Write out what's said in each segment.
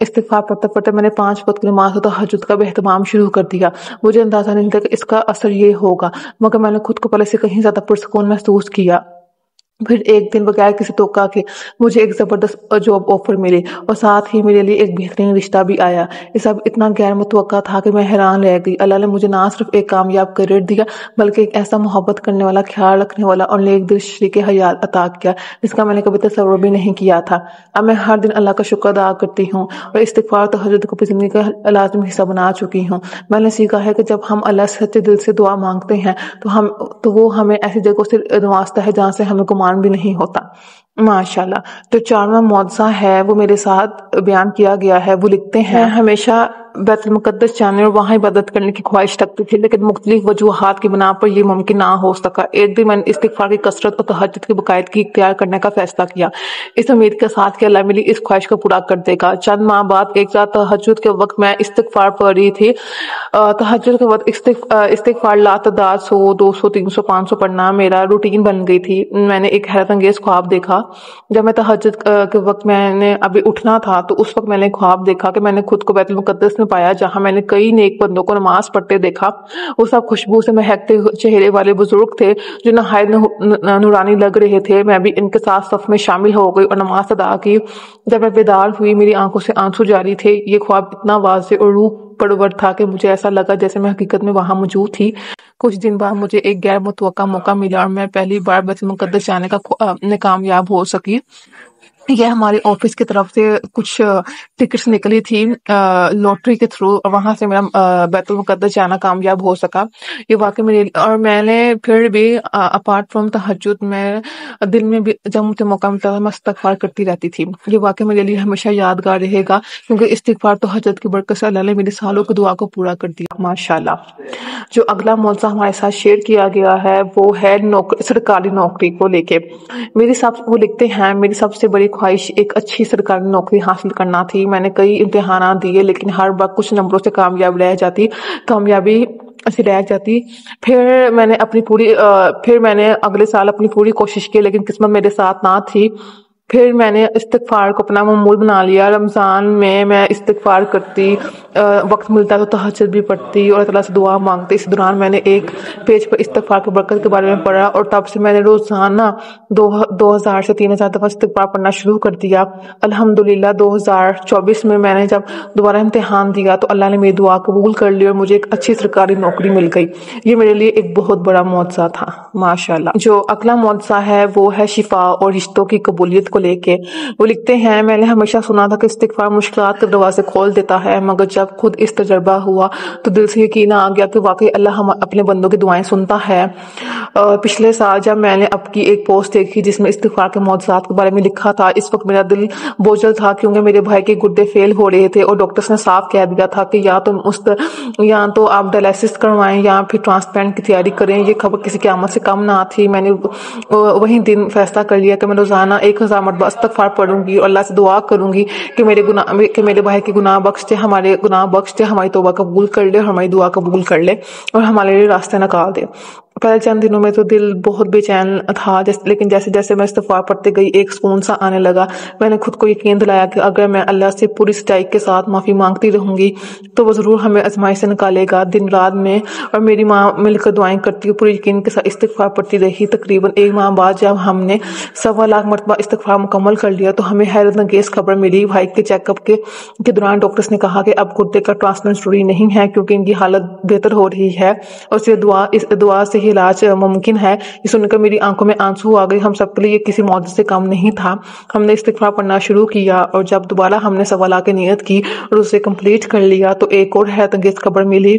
استغفار پڑھتے پڑھتے میں نے 5 وقت کی نماز و تہجد کا بھی اہتمام شروع کر دیا۔ مجھے اندازہ نہیں تھا کہ اس کا اثر یہ ہوگا، مگر میں نے خود کو پہلے سے کہیں زیادہ پرسکون محسوس کیا۔ پھر ایک دن بغیر کسی توقع کے مجھے ایک زبردست جاب آفر ملی اور ساتھ ہی میرے لیے ایک بہترین رشتہ بھی آیا۔ یہ سب اتنا غیر متوقع تھا کہ میں حیران رہ گئی۔ اللہ نے مجھے نہ صرف ایک کامیاب کریئر دیا بلکہ ایک ایسا محبت کرنے والا، خیال رکھنے والا اور نیک دل شریک حیات عطا کیا جس کا میں نے کبھی تصور بھی نہیں کیا تھا۔ اب میں ہر دن اللہ کا شکر ادا کرتی ہوں اور استغفار و تہجد کو اپنی زندگی کا لازمی حصہ بنا چکی ہوں۔ میں نے سیکھا ہے کہ جب ہم اللہ سے سچے دل سے دعا مانگتے ہیں تو وہ ہمیں ایسی جگہوں سے نوازتا ہے جہاں سے ہمیں گمان بھی نہیں ہوتا۔ ماشاءاللہ۔ جو 4واں معجزہ ہے وہ میرے ساتھ بیان کیا گیا ہے۔ وہ لکھتے ہیں، میں ہمیشہ بیت المقدس جانے اور وہاں عبادت کرنے کی خواہش رکھتی تھی، لیکن مختلف وجوہات کی بنا پر یہ ممکن نہ ہو سکا۔ ایک دن میں نے استغفار کی کثرت اور تہجد کی باقاعدگی اختیار کرنے کا فیصلہ کیا، اس امید کے ساتھ کہ اللہ میری اس خواہش کو پورا کر دے گا۔ چند ماہ بعد ایک رات تہجد کے وقت میں استغفار پڑھ رہی تھی۔ تہجد کے وقت استغفار لاتعداد 100، 200، 300، 500 پڑھنا میرا روٹین بن گئی تھی۔ میں نے ایک حیرت انگیز خواب دیکھا۔ جب میں تہجد کے وقت میں نے ابھی اٹھنا تھا تو اس وقت میں نے خواب دیکھا کہ میں نے خود کو بیت المقدس میں پایا، جہاں میں نے کئی نیک بندوں کو نماز پڑھتے دیکھا۔ وہ سب خوشبو سے مہکتے چہرے والے بزرگ تھے جو نہایت نورانی لگ رہے تھے۔ میں بھی ان کے ساتھ صف میں شامل ہو گئی اور نماز ادا کی۔ جب میں بیدار ہوئی میری آنکھوں سے آنسو جاری تھے۔ یہ خواب اتنا واضح اور روح پرور تھا کہ مجھے ایسا لگا جیسے میں حقیقت میں وہاں موجود تھی۔ کچھ دن بعد مجھے ایک غیر متوقع موقع ملا اور میں پہلی بار بیت المقدس جانے میں کامیاب ہو سکی۔ یہ ہمارے آفس کی طرف سے کچھ ٹکٹس نکلی تھی لوٹری کے تھرو، اور وہاں سے میرا بیت المقدس جانا کامیاب ہو سکا۔ یہ واقعی میرے، اور میں نے پھر بھی اپارٹ فرام تہجد میں دل میں بھی جب مجھے موقع ملتا تھا میں استغفار کرتی رہتی تھی۔ یہ واقعی میرے لیے ہمیشہ یادگار رہے گا کیونکہ استغفار تہجد کی برکت سے اللہ نے میری سالوں کی دعا کو پورا کر دیا۔ ماشاءاللہ۔ جو اگلا معجزہ ہمارے ساتھ شیئر کیا گیا ہے وہ ہے سرکاری نوکری کو لے کے۔ وہ لکھتے ہیں، میری سب سے بڑی خواہش ایک اچھی سرکاری نوکری حاصل کرنا تھی۔ میں نے کئی امتحانات دیے لیکن ہر بار کچھ نمبروں سے کامیابی رہ جاتی۔ پھر میں نے اگلے سال اپنی پوری کوشش کی لیکن قسمت میرے ساتھ نہ تھی۔ پھر میں نے استغفار کو اپنا معمول بنا لیا۔ رمضان میں استغفار کرتی، وقت ملتا تو تہجد بھی پڑھتی اور اللہ تعالیٰ سے دعا مانگتی۔ اس دوران میں نے ایک پیج پر استغفار کی برکت کے بارے میں پڑھا اور تب سے میں نے روزانہ 2000 سے 3000 دفعہ استغفار پڑھنا شروع کر دیا۔ الحمدللہ 2024 میں نے جب دوبارہ امتحان دیا تو اللہ نے میری دعا قبول کر لی اور مجھے ایک اچھی سرکاری نوکری مل گئی۔ یہ میرے لیے ایک بہت بڑا معجزہ تھا۔ ماشاءاللہ۔ جو اگلا معجزہ ہے وہ ہے شفا اور رشتوں کی قبولیت کو لے کے۔ وہ لکھتے ہیں، میں نے ہمیشہ سنا تھا کہ استغفار مشکلات کے دروازے کھول دیتا ہے، مگر جب خود اس تجربہ ہوا تو دل سے یقین آ گیا کہ واقعی اللہ اپنے بندوں کی دعائیں سنتا ہے۔ پچھلے سال جب میں نے اب کی ایک پوسٹ دیکھی جس میں استغفار کے معجزات کے بارے میں لکھا تھا، اس وقت میرا دل بوجھل تھا کیونکہ میرے بھائی کے گردے فیل ہو رہے تھے اور ڈاکٹرز نے صاف کہہ دیا تھا کہ یا تو آپ ڈائلسس کروائیں یا پھر ٹرانسپلانٹ کی تیاری کریں۔ یہ خبر کسی قیامت سے کم نہ تھی۔ میں نے وہی دن فیصلہ کر لیا کہ میں روزانہ 1000 مرتبہ استغفار پڑھوں گی اور اللہ سے دعا کروں گی کہ میرے بھائی کے گناہ بخش دے، ہمارے گناہ بخش دے، ہماری توبہ قبول کر لے اور ہماری دعا قبول کر لے اور ہمارے لیے راستے نکال دے۔ پہلے چند دنوں میں تو دل بہت بے چین تھا، لیکن جیسے جیسے میں استغفار پڑھتے گئی ایک سکون سا آنے لگا۔ میں نے خود کو یقین دلایا کہ اگر میں اللہ سے پوری سچائی کے ساتھ معافی مانگتی رہوں گی تو وہ ضرور ہمیں آزمائش سے نکالے گا۔ دن رات میں اور میری ماں مل کر دعائیں کرتی، پورے یقین کے ساتھ استغفار پڑھتی رہی۔ تقریباً 1 ماہ بعد جب ہم نے 1.25 لاکھ مرتبہ استغفار مکمل کر لیا تو ہمیں حیرت انگیز خبر ملی۔ بھائی کے چیک اپ کے دوران ڈاکٹرز نے کہا کہ اب گردے کا ٹرانسپلانٹ ضروری نہیں ہے کیونکہ ان کی حالت بہتر ہو رہی ہے اور اس دعا سے ہی علاج ممکن ہے۔ یہ سن کر میری آنکھوں میں آنسو آ گئی۔ ہم سب کے لیے یہ کسی معجزے سے کم نہیں تھا۔ ہم نے استغفار پڑھنا شروع کیا اور جب دوبارہ ہم نے 1.25 لاکھ کی نیت کی اور اسے کمپلیٹ کر لیا تو ایک اور حیرت انگیز خبر ملی۔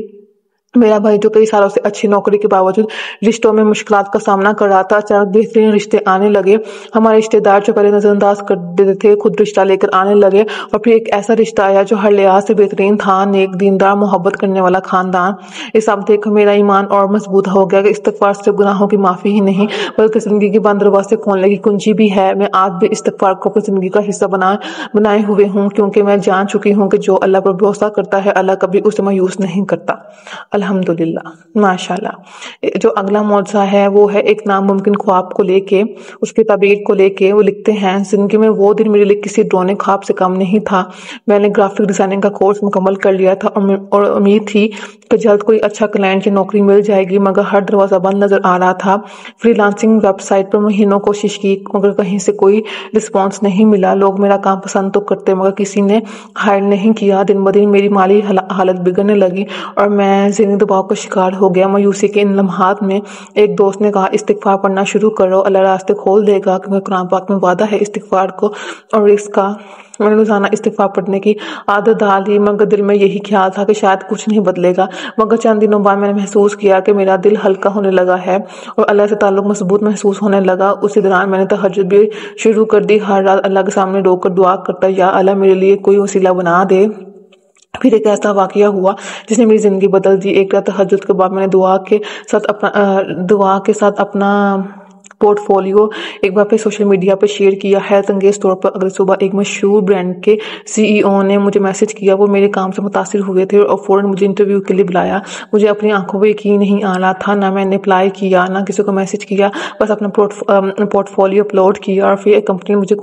میرا بھائی جو کئی سالوں سے اچھی نوکری کے باوجود رشتوں میں مشکلات کا سامنا کر رہا تھا، اچانک بہترین رشتے آنے لگے۔ ہمارے رشتے دار جو پہلے نظر انداز کر دیتے تھے خود رشتہ لے کر آنے لگے اور پھر ایک ایسا رشتہ آیا جو ہر لحاظ سے بہترین تھا، نیک، دیندار، محبت کرنے والا خاندان۔ یہ سب دیکھ کر میرا ایمان اور مضبوط ہو گیا کہ استغفار صرف گناہوں کی معافی ہی نہیں بلکہ زندگی کے بند دروازے کھولنے کی کنجی بھی ہے۔ میں آج بھی استغفار کو اپنی زندگی کا حصہ بنائے ہوئے ہوں کیونکہ میں جان چکی ہوں کہ جو اللہ پر بھروسہ کرتا ہے اللہ کبھی اسے مایوس نہیں کرتا۔ الحمدللہ ماشاءاللہ۔ جو اگلا معجزہ ہے وہ ہے ایک ناممکن خواب کو لے کے، اس کی تعبیر کو لے کے وہ لکھتے ہیں، زندگی میں وہ دن میرے لیے کسی ڈرونے خواب سے کم نہیں تھا۔ میں نے گرافک ڈیزائننگ کا کورس مکمل کر لیا تھا اور امید تھی کہ جلد کوئی اچھا کلائنٹ یا نوکری مل جائے گی، مگر ہر دروازہ بند نظر آ رہا تھا۔ فری لانسنگ ویب سائٹ پر مہینوں کوشش کی مگر کہیں سے کوئی رسپانس نہیں ملا۔ لوگ میرا کام پسند تو کرتے مگر کسی نے ہائر نہیں کیا۔ دن بدن میری مالی حالت بگڑنے لگی اور میں ذہنی دباؤ کا شکار ہو گیا۔ مایوسی کے ان لمحات میں ایک دوست نے کہا استغفار پڑھنا شروع کرو، اللہ راستے کھول دے گا، کیونکہ قرآن پاک میں وعدہ ہے استغفار کو اور اس کا۔ میں نے روزانہ استغفار پڑھنے کی عادت ڈال دی مگر دل میں یہی خیال تھا کہ شاید کچھ نہیں بدلے گا، مگر چند دنوں بعد میں نے محسوس کیا کہ میرا دل ہلکا ہونے لگا ہے اور اللہ سے تعلق مضبوط محسوس ہونے لگا۔ اسی دوران میں نے تہجد بھی شروع کر دی، ہر رات اللہ کے سامنے رو کر دعا کرتا، یا اللہ میرے لیے کوئی وسیلہ بنا دے۔ پھر ایک ایسا واقعہ ہوا جس نے میری زندگی بدل دی۔ ایک رات تہجد کے بعد میں نے دعا کے ساتھ اپنا پورٹ فولیو ایک بار پھر سوشل میڈیا پر شیئر کیا۔ حیرت انگیز طور پر اگلی صبح ایک مشہور برانڈ کے CEO نے مجھے میسج کیا۔ وہ میرے کام سے متاثر ہوئے تھے اور فوراً مجھے انٹرویو کے لیے بلایا۔ مجھے اپنی آنکھوں پہ یقین نہیں آ رہا تھا، نہ میں نے اپلائی کیا نہ کسی کو میسج کیا، بس اپنا پورٹ فولیو اپلوڈ کیا اور پھر ایک کمپنی نے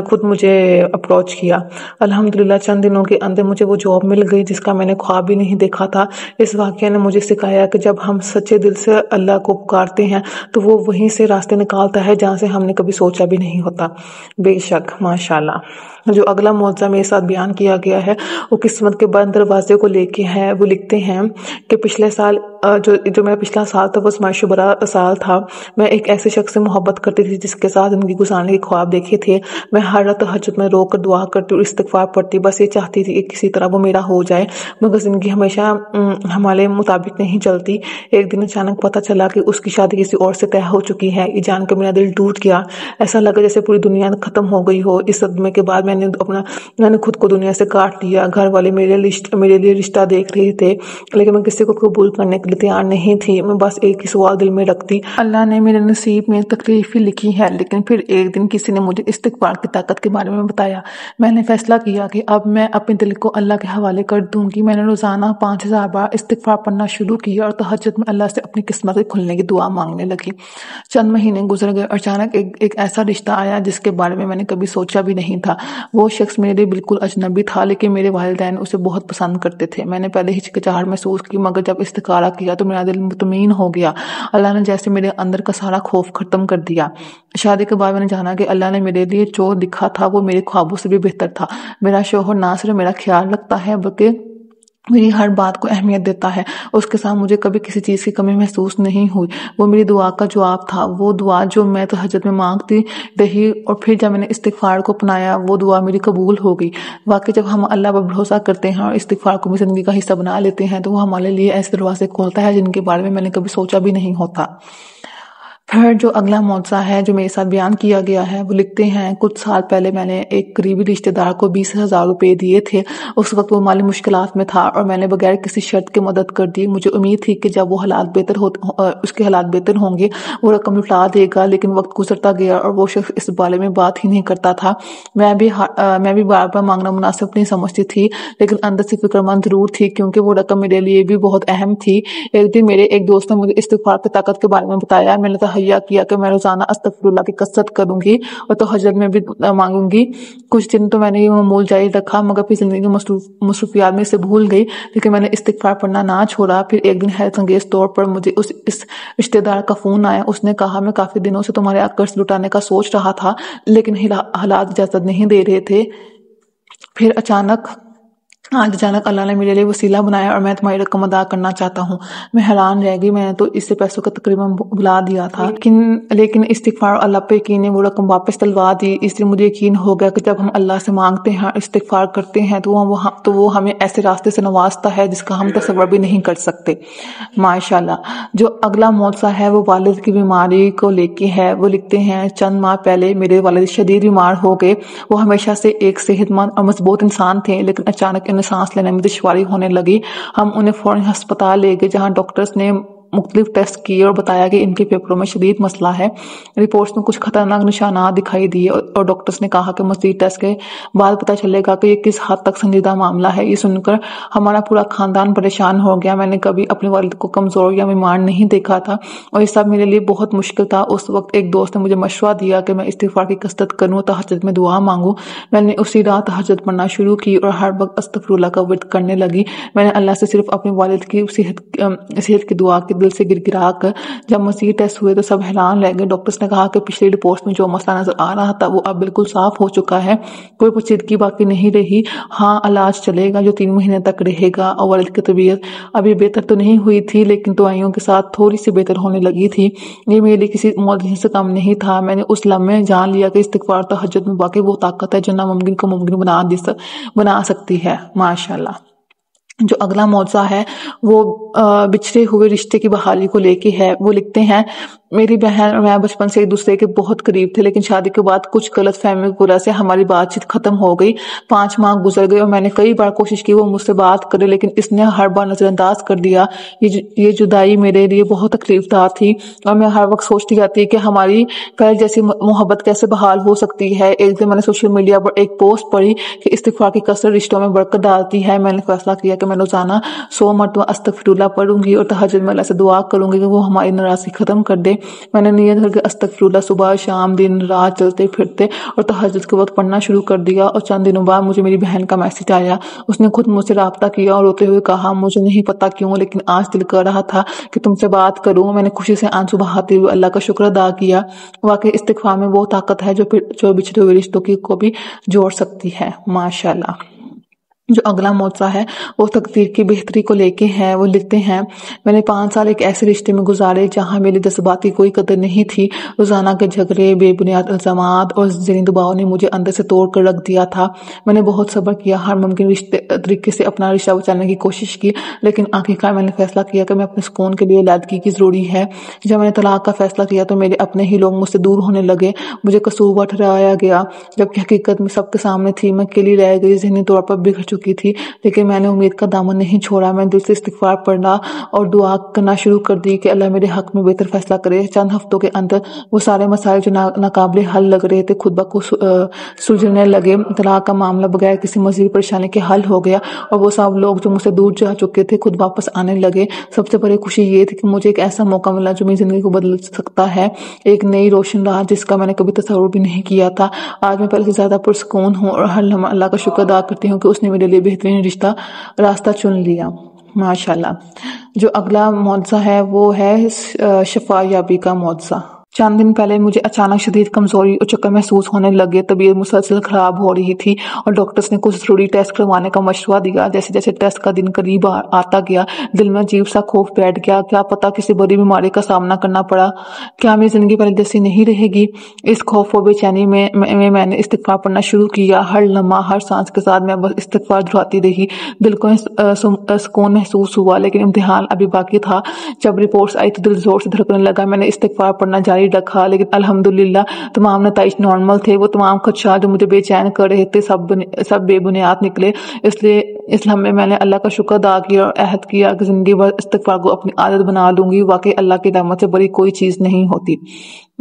خود مجھے اپروچ کیا۔ الحمدللہ چند دنوں کے اندر مجھے وہ جاب مل گئی جس کا میں نے خواب بھی نہیں دیکھا تھا۔ اس واقعے نے مجھے سکھایا کہ جب ہم سچے دل سے اللہ کو پکارتے ہیں تو وہ وہیں سے راستے نکالتا ہے جہاں سے ہم نے کبھی سوچا بھی نہیں ہوتا۔ بے شک ماشاءاللہ۔ جو اگلا معجزہ میرے ساتھ بیان کیا گیا ہے وہ قسمت کے بند دروازے کو لے کے ہے۔ وہ لکھتے ہیں کہ پچھلے سال جو میرا پچھلا سال تھا وہ آزمائش برا سال تھا۔ میں ایک ایسے شخص سے محبت کرتی تھی جس کے ساتھ زندگی گزارنے کے خواب دیکھے تھے۔ میں ہر رات تہجد میں رو کر دعا کرتی اور استغفار پڑھتی، بس یہ چاہتی تھی کہ کسی طرح وہ میرا ہو جائے، مگر زندگی ہمیشہ ہمارے مطابق نہیں چلتی۔ ایک دن اچانک پتہ چلا کہ اس کی شادی کسی اور سے طے ہو چکی ہے۔ یہ جان کر میرا دل ٹوٹ گیا، ایسا لگا جیسے پوری دنیا ختم ہو گئی ہو۔ اس صدمے کے بعد میں نے خود کو دنیا سے کاٹ لیا۔ گھر والے میرے لیے رشتہ دیکھ رہے تھے لیکن میں کسی کو قبول کرنے کے لیے تیار نہیں تھی۔ میں بس ایک ہی سوال دل میں رکھتی، اللہ نے میرے نصیب میں تکلیف ہی لکھی ہے۔ لیکن پھر ایک دن کسی نے مجھے استغفار کی طاقت کے بارے میں بتایا۔ میں نے فیصلہ کیا کہ اب میں اپنے دل کو اللہ کے حوالے کر دوں گی۔ میں نے روزانہ 5000 بار استغفار پڑھنا شروع کیا اور تہجد میں اللہ سے اپنی قسمت کے کھلنے کی دعا مانگنے لگی۔ چند مہینے گزر گئے، اچانک ایک ایسا رشتہ آیا جس کے بارے میں نے کبھی سوچا بھی نہیں تھا۔ وہ شخص میرے لیے بالکل اجنبی تھا لیکن میرے والدین اسے بہت پسند کرتے تھے۔ میں نے پہلے ہچکچاہٹ محسوس کی مگر جب استخارہ کیا تو میرا دل مطمئن ہو گیا۔ اللہ نے جیسے میرے اندر کا سارا خوف ختم کر دیا۔ شادی کے بعد میں نے جانا کہ اللہ نے میرے لیے جو لکھا تھا وہ میرے خوابوں سے بھی بہتر تھا۔ میرا شوہر نہ صرف میرا خیال رکھتا ہے بلکہ میری ہر بات کو اہمیت دیتا ہے۔ اس کے ساتھ مجھے کبھی کسی چیز کی کمی محسوس نہیں ہوئی۔ وہ میری دعا کا جواب تھا، وہ دعا جو میں تہجد میں مانگتی رہی اور پھر جب میں نے استغفار کو اپنایا وہ دعا میری قبول ہو گئی۔ واقعی جب ہم اللہ پر بھروسہ کرتے ہیں اور استغفار کو بھی زندگی کا حصہ بنا لیتے ہیں تو وہ ہمارے لیے ایسے دروازے کھولتا ہے جن کے بارے میں نے کبھی سوچا بھی نہیں ہوتا۔ پھر جو اگلا معجزہ ہے جو میرے ساتھ بیان کیا گیا ہے وہ لکھتے ہیں، کچھ سال پہلے میں نے ایک قریبی رشتہ دار کو 20,000 روپے دیے تھے۔ اس وقت وہ مالی مشکلات میں تھا اور میں نے بغیر کسی شرط کے مدد کر دی۔ مجھے امید تھی کہ جب وہ اس کے حالات بہتر ہوں گے وہ رقم لوٹا دے گا، لیکن وقت گزرتا گیا اور وہ شخص اس بارے میں بات ہی نہیں کرتا تھا۔ میں بھی بار بار مانگنا مناسب نہیں سمجھتی تھی لیکن اندر سے فکر مند ضرور تھی کیونکہ وہ رقم میرے لیے بھی بہت اہم تھی۔ ایک دن میرے ایک دوست نے مجھے استغفار کی طاقت کے بارے میں بتایا۔ میں نے تہیہ کیا کہ میں روزانہ استغفر اللہ کی کثرت کروں گی اور تہجد میں بھی مانگوں گی۔ کچھ دن تو میں نے یہ معمول جاری رکھا مگر پھر زندگی کی مصروفیات میں سے بھول گئی، لیکن میں نے استغفار پڑھنا نہ چھوڑا۔ پھر ایک دن حیرت انگیز طور پر مجھے اس رشتہ دار کا فون آیا۔ اس نے کہا، میں کافی دنوں سے تمہارے قرض لٹانے کا سوچ رہا تھا لیکن حالات اجازت نہیں دے رہے تھے۔ پھر اچانک اللہ نے میرے لیے وسیلہ بنایا اور میں تمہاری رقم ادا کرنا چاہتا ہوں۔ میں حیران رہ گئی، میں نے تو اس سے پیسوں کا تقریباً بلا دیا تھا لیکن استغفار اور اللہ پہ یقین نے وہ رقم واپس دلوا دی۔ اس لیے مجھے یقین ہو گیا کہ جب ہم اللہ سے مانگتے ہیں استغفار کرتے ہیں تو وہ ہمیں ایسے راستے سے نوازتا ہے جس کا ہم تصور بھی نہیں کر سکتے۔ ماشاءاللہ۔ جو اگلا معجزہ ہے وہ والد کی بیماری کو لے کے ہے۔ وہ لکھتے ہیں، چند ماہ پہلے میرے والد شدید بیمار ہو گئے۔ وہ ہمیشہ سے ایک صحت مند اور مضبوط انسان تھے لیکن اچانک انہیں سانس لینے میں دشواری ہونے لگی۔ ہم انہیں فوراً ہسپتال لے گئے جہاں ڈاکٹرز نے مختلف ٹیسٹ کیے اور بتایا کہ ان کے پھیپھڑوں میں شدید مسئلہ ہے۔ رپورٹس میں کچھ خطرناک نشانات دکھائی دیے اور ڈاکٹرز نے کہا کہ مزید ٹیسٹ کے بعد پتہ چلے گا کہ یہ کس حد تک سنجیدہ معاملہ ہے۔ یہ سن کر ہمارا پورا خاندان پریشان ہو گیا۔ میں نے کبھی اپنے والد کو کمزور یا بیمار نہیں دیکھا تھا اور یہ سب میرے لیے بہت مشکل تھا۔ اس وقت ایک دوست نے مجھے مشورہ دیا کہ میں استغفار کی کثرت کروں، تہجد میں دعا مانگوں۔ میں نے اسی رات تہجد پڑھنا شروع کی اور ہر وقت استغفر اللہ کا ورد کرنے لگی۔ میں نے اللہ سے صرف اپنے والد کی صحت کی دعا کے دل سے گر گرا کر۔ جب مزید ٹیسٹ ہوئے تو سب حیران رہ گئے۔ ڈاکٹرز نے کہا کہ پچھلی رپورٹس میں جو مسئلہ نظر آ رہا تھا وہ اب بالکل صاف ہو چکا ہے، کوئی پیچیدگی باقی نہیں رہی۔ ہاں، علاج چلے گا جو 3 مہینے تک رہے گا، اور والد کی طبیعت ابھی بہتر تو نہیں ہوئی تھی لیکن دوائیوں کے ساتھ تھوڑی سی بہتر ہونے لگی تھی۔ یہ میرے لیے کسی معجزے سے کم نہیں تھا۔ میں نے اس لمحے جان لیا کہ استغفار تہجد میں واقعی وہ طاقت ہے جو ناممکن کو ممکن بنا سکتی ہے۔ ماشاءاللہ۔ جو اگلا معجزہ ہے وہ بچھڑے ہوئے رشتے کی بحالی کو لے کے ہے۔ وہ لکھتے ہیں، میری بہن اور میں بچپن سے ایک دوسرے کے بہت قریب تھے، لیکن شادی کے بعد کچھ غلط فہمی کی وجہ سے ہماری بات چیت ختم ہو گئی۔ 5 ماہ گزر گئے اور میں نے کئی بار کوشش کی وہ مجھ سے بات کرے، لیکن اس نے ہر بار نظر انداز کر دیا۔ یہ جدائی میرے لیے بہت تکلیف دہ تھی اور میں ہر وقت سوچتی رہتی کہ ہماری پہلے جیسی محبت کیسے بحال ہو سکتی ہے۔ ایک دن میں نے سوشل میڈیا پر ایک پوسٹ پڑھی کہ استغفار کی کثرت رشتوں میں برکت ڈالتی ہے۔ میں نے فیصلہ کیا کہ میں روزانہ 100 مرتبہ استغفر اللہ پڑھوں گی اور تہجد میں اللہ سے دعا کروں گی کہ وہ ہماری ناراضگی ختم کر دے۔ میں نے نیت کر کے استغفر اللہ صبح شام دن رات چلتے پھرتے اور تہجد کے وقت پڑھنا شروع کر دیا، اور چند دنوں بعد مجھے میری بہن کا میسج آیا۔ اس نے خود مجھ سے رابطہ کیا اور روتے ہوئے کہا، مجھے نہیں پتا کیوں لیکن آج دل کر رہا تھا کہ تم سے بات کروں۔ میں نے خوشی سے آنسو بہاتے ہوئے اللہ کا شکر ادا کیا۔ واقعی استغفار میں وہ طاقت ہے جو بچھڑے ہوئے رشتوں کو بھی جوڑ سکتی ہے۔ ماشاءاللہ۔ جو اگلا معجزہ ہے وہ تقدیر کی بہتری کو لے کے ہے۔ وہ لکھتے ہیں، میں نے 5 سال ایک ایسے رشتے میں گزارے جہاں میری جذباتی کوئی قدر نہیں تھی۔ روزانہ کے جھگڑے، بے بنیاد الزامات اور ذہنی دباؤ نے مجھے اندر سے توڑ کر رکھ دیا تھا۔ میں نے بہت صبر کیا، ہر ممکن طریقے سے اپنا رشتہ بچانے کی کوشش کی، لیکن آخرکار میں نے فیصلہ کیا کہ میں اپنے سکون کے لیے علیحدگی کی ضروری ہے۔ جب میں نے طلاق کا فیصلہ کیا تو میرے اپنے ہی لوگ مجھ سے دور ہونے لگے، مجھے قصور ٹھہرایا گیا، جبکہ حقیقت میں سب کے سامنے تھی میں اکیلی رہ گئی، ذہنی طور پر بگڑ چکی تھی، لیکن میں نے امید کا دامن نہیں چھوڑا۔ میں دل سے استغفار پڑھنا اور دعا کرنا شروع کر دی کہ اللہ میرے حق میں بہتر فیصلہ کرے۔ چند ہفتوں کے اندر وہ سارے مسائل جو ناقابل حل لگ رہے تھے خود بخود سلجھنے لگے۔ طلاق کا معاملہ بغیر کسی مزید پریشانی کے حل ہو گیا اور وہ سب لوگ جو مجھ سے دور جا چکے تھے خود واپس آنے لگے۔ سب سے بڑی خوشی یہ تھی کہ مجھے ایک ایسا موقع ملا جو میری زندگی کو بدل سکتا ہے، ایک نئی روشن راہ جس کا میں نے کبھی تصور بھی نہیں کیا تھا۔ آج میں پہلے سے زیادہ پرسکون ہوں اور ہر لمحہ اللہ کا شکر ادا کرتی ہوں کہ اس نے میرے لیے بہترین راستہ چن لیا۔ ماشاءاللہ۔ جو اگلا معجزہ ہے وہ ہے شفا یابی کا معجزہ۔ چند دن پہلے مجھے اچانک شدید کمزوری اور چکر محسوس ہونے لگے، طبیعت مسلسل خراب ہو رہی تھی اور ڈاکٹرز نے کچھ ضروری ٹیسٹ کروانے کا مشورہ دیا۔ جیسے جیسے ٹیسٹ کا دن قریب آتا گیا دل میں عجیب سا خوف بیٹھ گیا، کیا پتا کسی بڑی بیماری کا سامنا کرنا پڑا، کیا میری زندگی پہلے جیسی نہیں رہے گی۔ اس خوف و بے چینی میں میں نے استغفار پڑھنا شروع کیا، ہر لمحہ ہر سانس کے ساتھ میں بس استغفار دہراتی رہی۔ دل کو سکون محسوس ہوا لیکن امتحان ابھی باقی تھا۔ جب رپورٹس آئی تو دل زور سے دھڑکنے لگا۔ میں نے استغفار پڑھنا جاری رکھا لیکن الحمدللہ تمام نتائج نارمل تھے۔ وہ تمام خدشات جو مجھے بے چین کر رہے تھے سب بے بنیاد نکلے۔ اس لیے اس لمحے میں نے اللہ کا شکر ادا کیا اور عہد کیا کہ زندگی بھر استغفار کو اپنی عادت بنا لوں گی۔ واقعی اللہ کی رحمت سے بڑی کوئی چیز نہیں ہوتی۔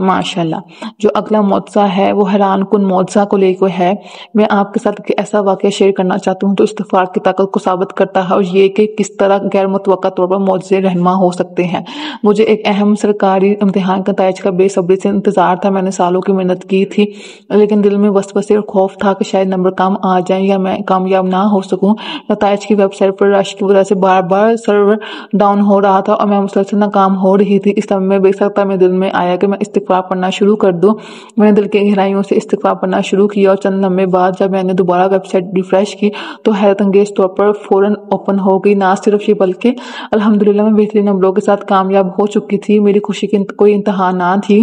ماشاءاللہ۔ جو اگلا معجزہ ہے وہ حیران کن معجزہ کو لے کے ہے۔ میں آپ کے ساتھ ایک ایسا واقعہ شیئر کرنا چاہتی ہوں جو استغفار کی طاقت کو ثابت کرتا ہے اور یہ کہ کس طرح غیر متوقع طور پر معجزے رہنما ہو سکتے ہیں۔ مجھے ایک اہم سرکاری امتحان کے نتائج کا بے صبری سے انتظار تھا۔ میں نے سالوں کی محنت کی تھی لیکن دل میں وسوسے اور خوف تھا کہ شاید نمبر کم آ جائیں یا میں کامیاب نہ ہو سکوں۔ نتائج کی ویب سائٹ پر رش کی وجہ سے بار بار سرور ڈاؤن ہو رہا تھا اور میں مسلسل ناکام ہو رہی تھی۔ اس لمحے بے سکتا میں دل میں آیا کہ میں استغفار پڑھنا شروع کر دوں۔ میں نے دل کی گہرائیوں سے استغفار پڑھنا شروع کیا اور چند لمحے بعد جب میں نے دوبارہ ویب سائٹ ریفریش کی تو حیرت انگیز طور پر فوراً اوپن ہو گئی۔ نہ صرف یہ بلکہ الحمدللہ میں بہترین نمبروں کے ساتھ کامیاب ہو چکی تھی۔ میری خوشی کی کوئی انتہا نہ تھی۔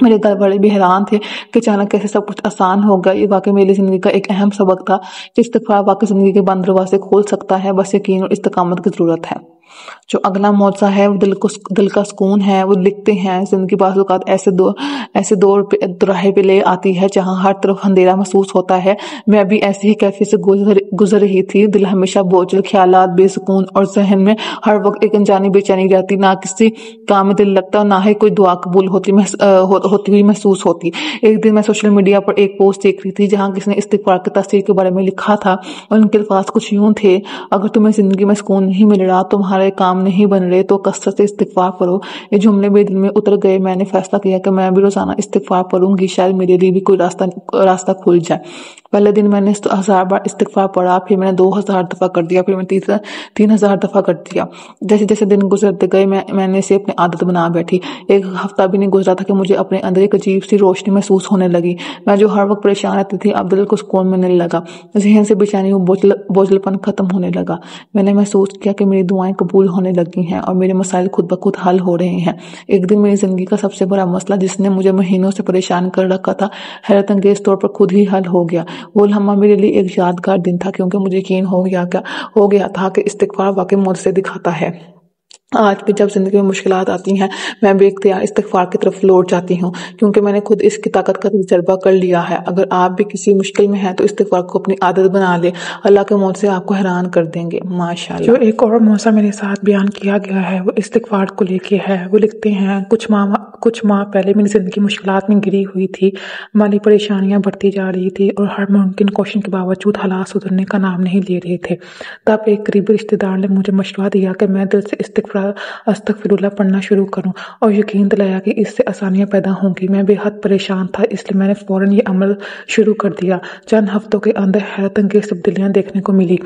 میرے گھر والے بھی حیران تھے کہ اچانک کیسے سب کچھ آسان ہو گیا۔ یہ واقعی میری زندگی کا ایک اہم سبق تھا کہ استغفار واقعی زندگی کے بند دروازے کھول سکتا ہے، بس یقین اور استقامت کی ضرورت ہے۔ جو اگلا معجزہ ہے وہ دل کا سکون ہے۔ وہ لکھتے ہیں زندگی بعض اوقات ایسے دور پہ دراہے پہ لے آتی ہے جہاں ہر طرف اندھیرا محسوس ہوتا ہے۔ میں بھی ایسی ہی کیفیت سے گزر رہی تھی، دل ہمیشہ بوجھل خیالات، بے سکون، اور ذہن میں ہر وقت ایک انجانی بے چینی رہتی، نہ کسی کام میں دل لگتا نہ ہی کوئی دعا قبول ہوتی ہوئی محسوس ہوتی۔ ایک دن میں سوشل میڈیا پر ایک پوسٹ دیکھ رہی تھی جہاں کسی نے استغفار کی تاثیر کے بارے میں لکھا تھا، اور ان کے الفاظ کچھ یوں تھے: اگر تمہیں زندگی میں سکون نہیں مل رہا، تمہارے کام نہیں بن رہے، تو کثرت سے استغفار کرو۔ یہ جملے میرے دل میں اتر گئے۔ میں نے فیصلہ کیا کہ میں بھی روزانہ استغفار پڑھوں گی، شاید میرے لیے بھی کوئی راستہ کھل جائے۔ پہلے دن میں نے 1000 بار استغفار پڑھا، پھر میں نے 2000 دفعہ کر دیا، پھر میں 3000 دفعہ کر دیا۔ جیسے جیسے دن گزرتے گئے میں نے اسے اپنی عادت بنا بیٹھی۔ ایک ہفتہ بھی نہیں گزرا تھا کہ مجھے اپنے اندر ایک عجیب سی روشنی محسوس ہونے لگی۔ میں جو ہر وقت پریشان رہتی تھی اب دل کو سکون ملنے لگا، ذہن سے بے چینی و بوجھل پن ختم ہونے لگا۔ میں نے محسوس کیا کہ میری دعائیں قبول ہونے لگی ہیں اور میرے مسائل خود بخود حل ہو رہے ہیں۔ ایک دن میری زندگی کا سب سے بڑا مسئلہ جس نے مجھے مہینوں سے پریشان کر رکھا تھا، حیرت انگیز طور پر خود ہی حل ہو گیا۔ وہ لمحہ میرے لیے ایک یادگار دن تھا، کیونکہ مجھے یقین ہو گیا تھا کہ استغفار واقعی معجزے دکھاتا ہے۔ آج بھی جب زندگی میں مشکلات آتی ہیں، میں بے اختیار استغفار کی طرف لوٹ جاتی ہوں، کیونکہ میں نے خود اس کی طاقت کا تجربہ کر لیا ہے۔ اگر آپ بھی کسی مشکل میں ہیں تو استغفار کو اپنی عادت بنا لیں، اللہ کے معجزے آپ کو حیران کر دیں گے ماشاءاللہ۔ جو ایک اور معجزہ میرے ساتھ بیان کیا گیا ہے وہ استغفار کو لے کے ہے۔ وہ لکھتے ہیں: کچھ ماہ پہلے میری زندگی مشکلات میں گری ہوئی تھی، مالی پریشانیاں بڑھتی جا رہی تھی اور ہر ممکن کوشش کے باوجود حالات سدھرنے کا نام نہیں لے رہے تھے۔ تب ایک قریبی رشتہ دار نے مجھے مشورہ دیا کہ میں دل سے استغفر اللہ پڑھنا شروع کروں، اور یقین دلایا کہ اس سے آسانیاں پیدا ہوں گی۔ میں بے حد پریشان تھا، اس لیے میں نے فوراً یہ عمل شروع کر دیا۔ چند ہفتوں کے اندر حیرت انگیز تبدیلیاں دیکھنے کو ملی۔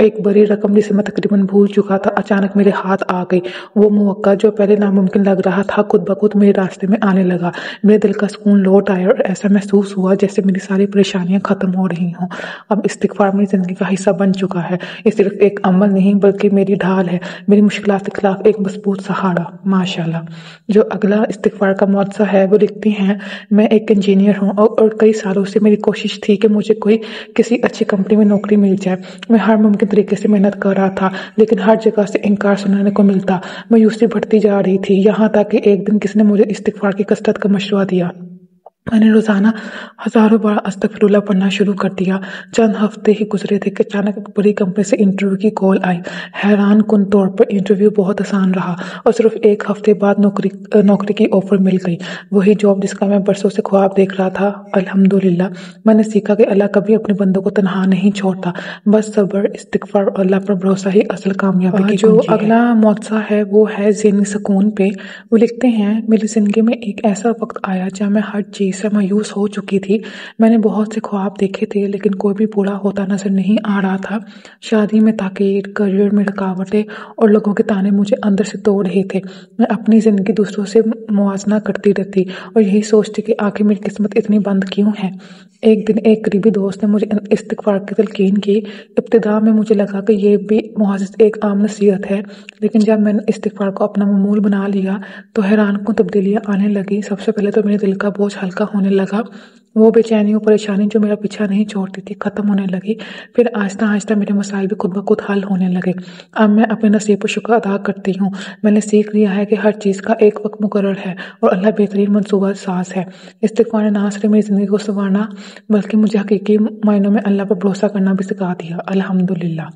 ایک بڑی رقم جسے میں تقریباً بھول چکا تھا اچانک میرے ہاتھ آ گئی۔ وہ موقع جو پہلے ناممکن لگ رہا تھا خود بخود میرے راستے میں آنے لگا۔ میرے دل کا سکون لوٹ آیا اور ایسا محسوس ہوا جیسے میری ساری پریشانیاں ختم ہو رہی ہوں۔ اب استغفار میری زندگی کا حصہ بن چکا ہے۔ یہ صرف ایک عمل نہیں بلکہ میری ڈھال ہے، میری مشکلات کے خلاف ایک مضبوط سہارا ماشاءاللہ۔ جو اگلا استغفار کا معجزہ ہے وہ لکھتی ہیں: میں ایک انجینئر ہوں اور کئی سالوں سے میری کوشش تھی کہ مجھے کسی اچھی کمپنی میں نوکری مل جائے۔ میں ہر ممکن طریقے سے محنت کر رہا تھا، لیکن ہر جگہ سے انکار سننے کو ملتا۔ مایوسی بڑھتی جا رہی تھی، یہاں تک کہ ایک دن کسی نے مجھے استغفار کی کثرت کا مشورہ دیا۔ میں نے روزانہ ہزاروں بار استغفر اللہ پڑھنا شروع کر دیا۔ چند ہفتے ہی گزرے تھے کہ اچانک ایک بڑی کمپنی سے انٹرویو کی کال آئی۔ حیران کن طور پر انٹرویو بہت آسان رہا اور صرف ایک ہفتے بعد نوکری کی آفر مل گئی، وہی جاب جس کا میں برسوں سے خواب دیکھ رہا تھا۔ الحمدللہ میں نے سیکھا کہ اللہ کبھی اپنے بندوں کو تنہا نہیں چھوڑتا، بس صبر، استغفار اور اللہ پر بھروسہ ہی اصل کامیابی کی کنجی ہے۔ جو اگلا معجزہ ہے وہ ہے ذہنی سکون پہ۔ وہ لکھتے ہیں: میری زندگی میں ایک ایسا وقت آیا جب میں ہر چیز سے مایوس ہو چکی تھی۔ میں نے بہت سے خواب دیکھے تھے لیکن کوئی بھی پورا ہوتا نظر نہیں آ رہا تھا۔ شادی میں تاخیر، کریئر میں رکاوٹیں اور لوگوں کے طعنے مجھے اندر سے توڑ رہے تھے۔ میں اپنی زندگی دوسروں سے موازنہ کرتی رہتی اور یہی سوچتی کہ آخر میری قسمت اتنی بند کیوں ہے۔ ایک دن ایک قریبی دوست نے مجھے استغفار کی تلقین کی۔ ابتدا میں مجھے لگا کہ یہ بھی محض ایک عام نصیحت ہے، لیکن جب میں نے استغفار کو اپنا معمول بنا لیا تو حیران کن تبدیلیاں آنے لگی۔ سب سے پہلے تو میرے دل کا بوجھ ہلکا ہونے لگا، وہ بے چینی و پریشانی جو میرا پیچھا نہیں چھوڑتی تھی ختم ہونے لگی۔ پھر آہستہ آہستہ میرے مسائل بھی خود بخود حل ہونے لگے۔ اب میں اپنے نصیب پر شکر ادا کرتی ہوں۔ میں نے سیکھ لیا ہے کہ ہر چیز کا ایک وقت مقرر ہے اور اللہ بہترین منصوبہ ساز ہے۔ استغفار نے نہ صرف میری زندگی کو سنوارنا بلکہ مجھے حقیقی معنوں میں اللہ پر بھروسہ کرنا بھی سکھا دیا، الحمدللہ۔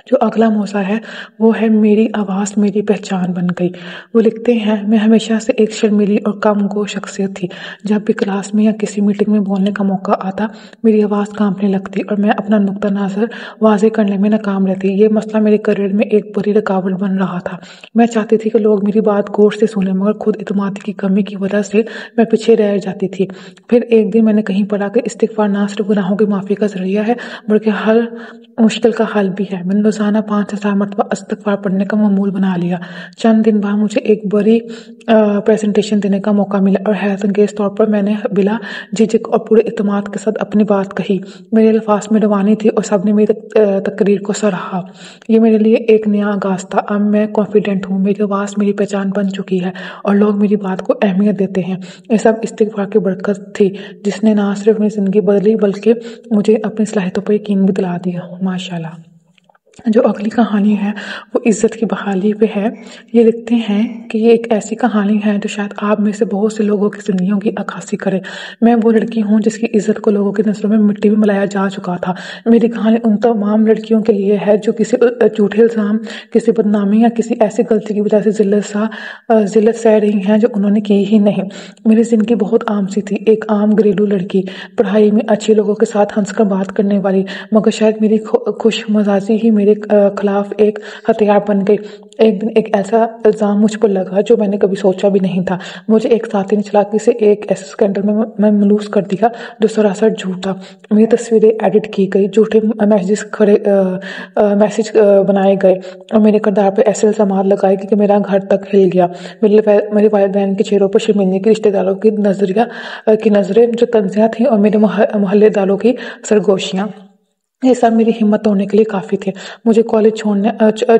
جو اگلا موضوع ہے وہ ہے میری آواز میری پہچان بن گئی۔ وہ لکھتے ہیں: میں ہمیشہ سے ایک شرمیلی اور کم گو شخصیت تھی۔ جب بھی کلاس میں یا کسی میٹنگ میں بولنے کا موقع آتا میری آواز کانپنے لگتی اور میں اپنا نقطہ نظر واضح کرنے میں ناکام رہتی۔ یہ مسئلہ میرے کریئر میں ایک بڑی رکاوٹ بن رہا تھا۔ میں چاہتی تھی کہ لوگ میری بات غور سے سنیں، مگر خود اعتماد کی کمی کی وجہ سے میں پیچھے رہ جاتی تھی۔ پھر ایک دن میں نے کہیں پڑھا کہ استغفار نہ صرف گناہوں کی معافی کا ذریعہ ہے بلکہ ہر مشکل کا حل بھی ہے۔ میں نے روزانہ 5000 مرتبہ استغفار پڑھنے کا معمول بنا لیا۔ چند دن بعد مجھے ایک بڑی پریزنٹیشن دینے کا موقع ملا اور حیرت انگیز طور پر میں نے بلا جھجک اور پورے اعتماد کے ساتھ اپنی بات کہی۔ میرے الفاظ میں روانی تھی اور سب نے میری تقریر کو سراہا۔ یہ میرے لیے ایک نیا آغاز تھا۔ اب میں کانفیڈنٹ ہوں، میری آواز میری پہچان بن چکی ہے اور لوگ میری بات کو اہمیت دیتے ہیں۔ یہ سب استغفار کی برکت تھی جس نے نہ صرف میری زندگی بدلی بلکہ مجھے اپنی صلاحیتوں پر یقین بھی دلا دیا ماشاءاللہ۔ جو اگلی کہانی ہے وہ عزت کی بحالی پہ ہے۔ یہ لکھتے ہیں کہ یہ ایک ایسی کہانی ہے جو شاید آپ میں سے بہت سے لوگوں کی زندگیوں کی عکاسی کرے۔ میں وہ لڑکی ہوں جس کی عزت کو لوگوں کی نظروں میں مٹی میں ملایا جا چکا تھا۔ میری کہانی ان تمام لڑکیوں کے لیے ہے جو کسی جھوٹے الزام، کسی بدنامی یا کسی ایسی غلطی کی وجہ سے ذلت سہ رہی ہیں جو انہوں نے کی ہی نہیں۔ میری زندگی بہت عام سی تھی، ایک عام گھریلو لڑکی، پڑھائی میں اچھی، لوگوں کے ساتھ ہنس کر بات کرنے والی، مگر شاید میری خوش مزاجی ہی میرے خلاف ایک ہتھیار بن گئی۔ ایک دن ایک ایسا الزام مجھ پر لگا جو میں نے کبھی سوچا بھی نہیں تھا۔ مجھے ایک ساتھی نے چلاکی سے ایک ایسے اسکینڈل میں ملوث کر دیا جو سراسر جھوٹ تھا۔ میری تصویریں ایڈٹ کی گئی، جھوٹے میسج بنائے گئے اور میرے کردار پر ایسے الزامات لگائے گئے کہ میرا گھر تک ہل گیا۔ میرے والدین کے چہروں پر شرمندگی، رشتہ داروں کی نظریں جو تنزیہ تھیں اور میرے محلے داروں کی سرگوشیاں، یہ سب میری ہمت توڑنے کے لیے کافی تھے۔ مجھے کالج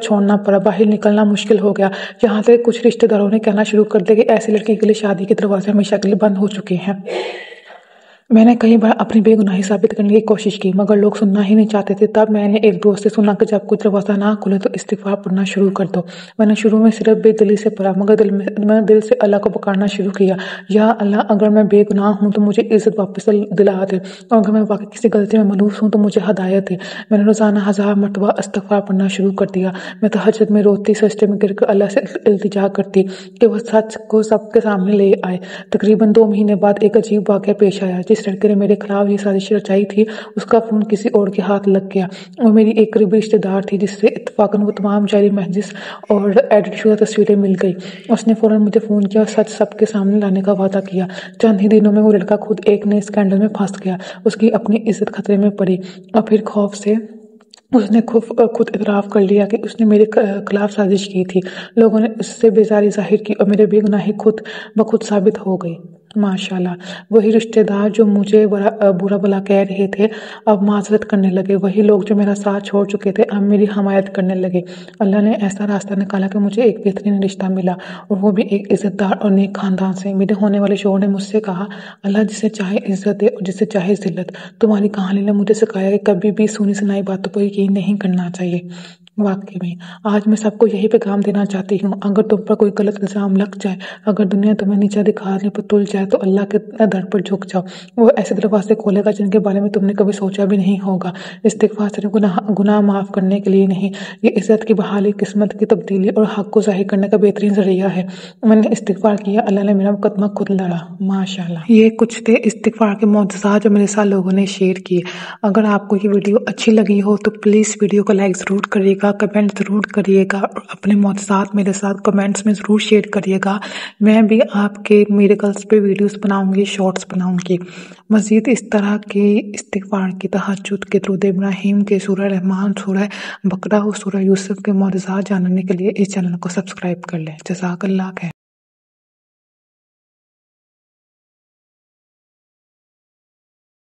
چھوڑنا پڑا، باہر نکلنا مشکل ہو گیا، یہاں تک کچھ رشتہ داروں نے کہنا شروع کر دیا کہ ایسی لڑکی کے لیے شادی کے دروازے ہمیشہ کے لیے بند ہو چکے ہیں۔ میں نے کئی بار اپنی بے گناہی ثابت کرنے کی کوشش کی مگر لوگ سننا ہی نہیں چاہتے تھے۔ تب میں نے ایک دوست سے سنا کہ جب کوئی دروازہ نہ کھلے تو استغفار پڑھنا شروع کر دو۔ میں نے شروع میں صرف بے دلی سے پڑھا مگر میں دل سے اللہ کو پکارنا شروع کیا، یا اللہ، اگر میں بے گناہ ہوں تو مجھے عزت واپس دلا دے، اور اگر میں واقعی کسی غلطی میں ملوث ہوں تو مجھے ہدایت دے۔ میں نے روزانہ 1000 مرتبہ استغفار پڑھنا شروع کر دیا۔ میں تہجد میں روتی، سجدے میں گر کر اللہ سے التجا کرتی کہ وہ سچ کو سب کے سامنے لے آئے۔ تقریباً 2 مہینے بعد ایک عجیب واقعہ پیش آیا۔ جس لڑکے نے میرے خلاف یہ سازش رچائی تھی اس کا فون کسی اور کے ہاتھ لگ گیا۔ وہ میری ایک قریبی رشتہ دار تھی جس سے اتفاقاً وہ تمام جعلی میسیجز اور ایڈٹ شدہ تصویریں مل گئی۔ اس نے فوراً مجھے فون کیا اور سچ سب کے سامنے لانے کا وعدہ کیا۔ چند ہی دنوں میں وہ لڑکا خود ایک نئے اسکینڈل میں پھنس گیا، اس کی اپنی عزت خطرے میں پڑی، اور پھر خوف سے اس نے خود اعتراف کر لیا کہ اس نے میرے خلاف سازش کی تھی۔ لوگوں نے اس سے بیزاری ظاہر کی اور میرے بے گناہی خود بخود ثابت ہو گئی۔ ماشاءاللہ، وہی رشتہ دار جو مجھے برا بلا کہہ رہے تھے اب معذرت کرنے لگے، وہی لوگ جو میرا ساتھ چھوڑ چکے تھے اب میری حمایت کرنے لگے۔ اللہ نے ایسا راستہ نکالا کہ مجھے ایک بہترین رشتہ ملا، اور وہ بھی ایک عزت دار اور نیک خاندان سے۔ میرے ہونے والے شوہر نے مجھ سے کہا، اللہ جسے چاہے عزت دے اور جسے چاہے ذلت۔ تمہاری کہانی نے مجھے سکھایا کہ کبھی بھی سنی سنائی باتوں پر یقین نہیں کرنا چاہیے۔ واقعی میں آج میں سب کو یہی پیغام دینا چاہتی ہوں، اگر تم پر کوئی غلط الزام لگ جائے، اگر دنیا تمہیں نیچا دکھانے پر تل جائے تو اللہ کے در پر جھک جاؤ، وہ ایسے دروازے کھولے گا جن کے بارے میں تم نے کبھی سوچا بھی نہیں ہوگا۔ استغفار صرف گناہ معاف کرنے کے لیے نہیں، یہ عزت کی بحالی، قسمت کی تبدیلی اور حق کو ظاہر کرنے کا بہترین ذریعہ ہے۔ میں نے استغفار کیا، اللہ نے میرا مقدمہ خود لڑا۔ ماشاءاللہ، یہ کچھ تھے استغفار کے معجزات جو میرے ساتھ لوگوں نے شیئر کیے۔ اگر آپ کو یہ ویڈیو اچھی لگی ہو تو پلیز ویڈیو کو لائک ضرور کریے گا، کمنٹ ضرور کریے گا، اور اپنے معجزات میرے ساتھ کمنٹس میں ضرور شیئر کریے گا۔ میں بھی آپ کے میریکلز پہ ویڈیوز بناؤں گی، شارٹس بناؤں گی۔ مزید اس طرح کے استغفار کی، تہجد کے، درود ابراہیم کے، سورہ رحمان، سورہ بقرہ اور سورہ یوسف کے معجزات جاننے کے لیے اس چینل کو سبسکرائب کر لیں۔ جزاک اللہ خیر۔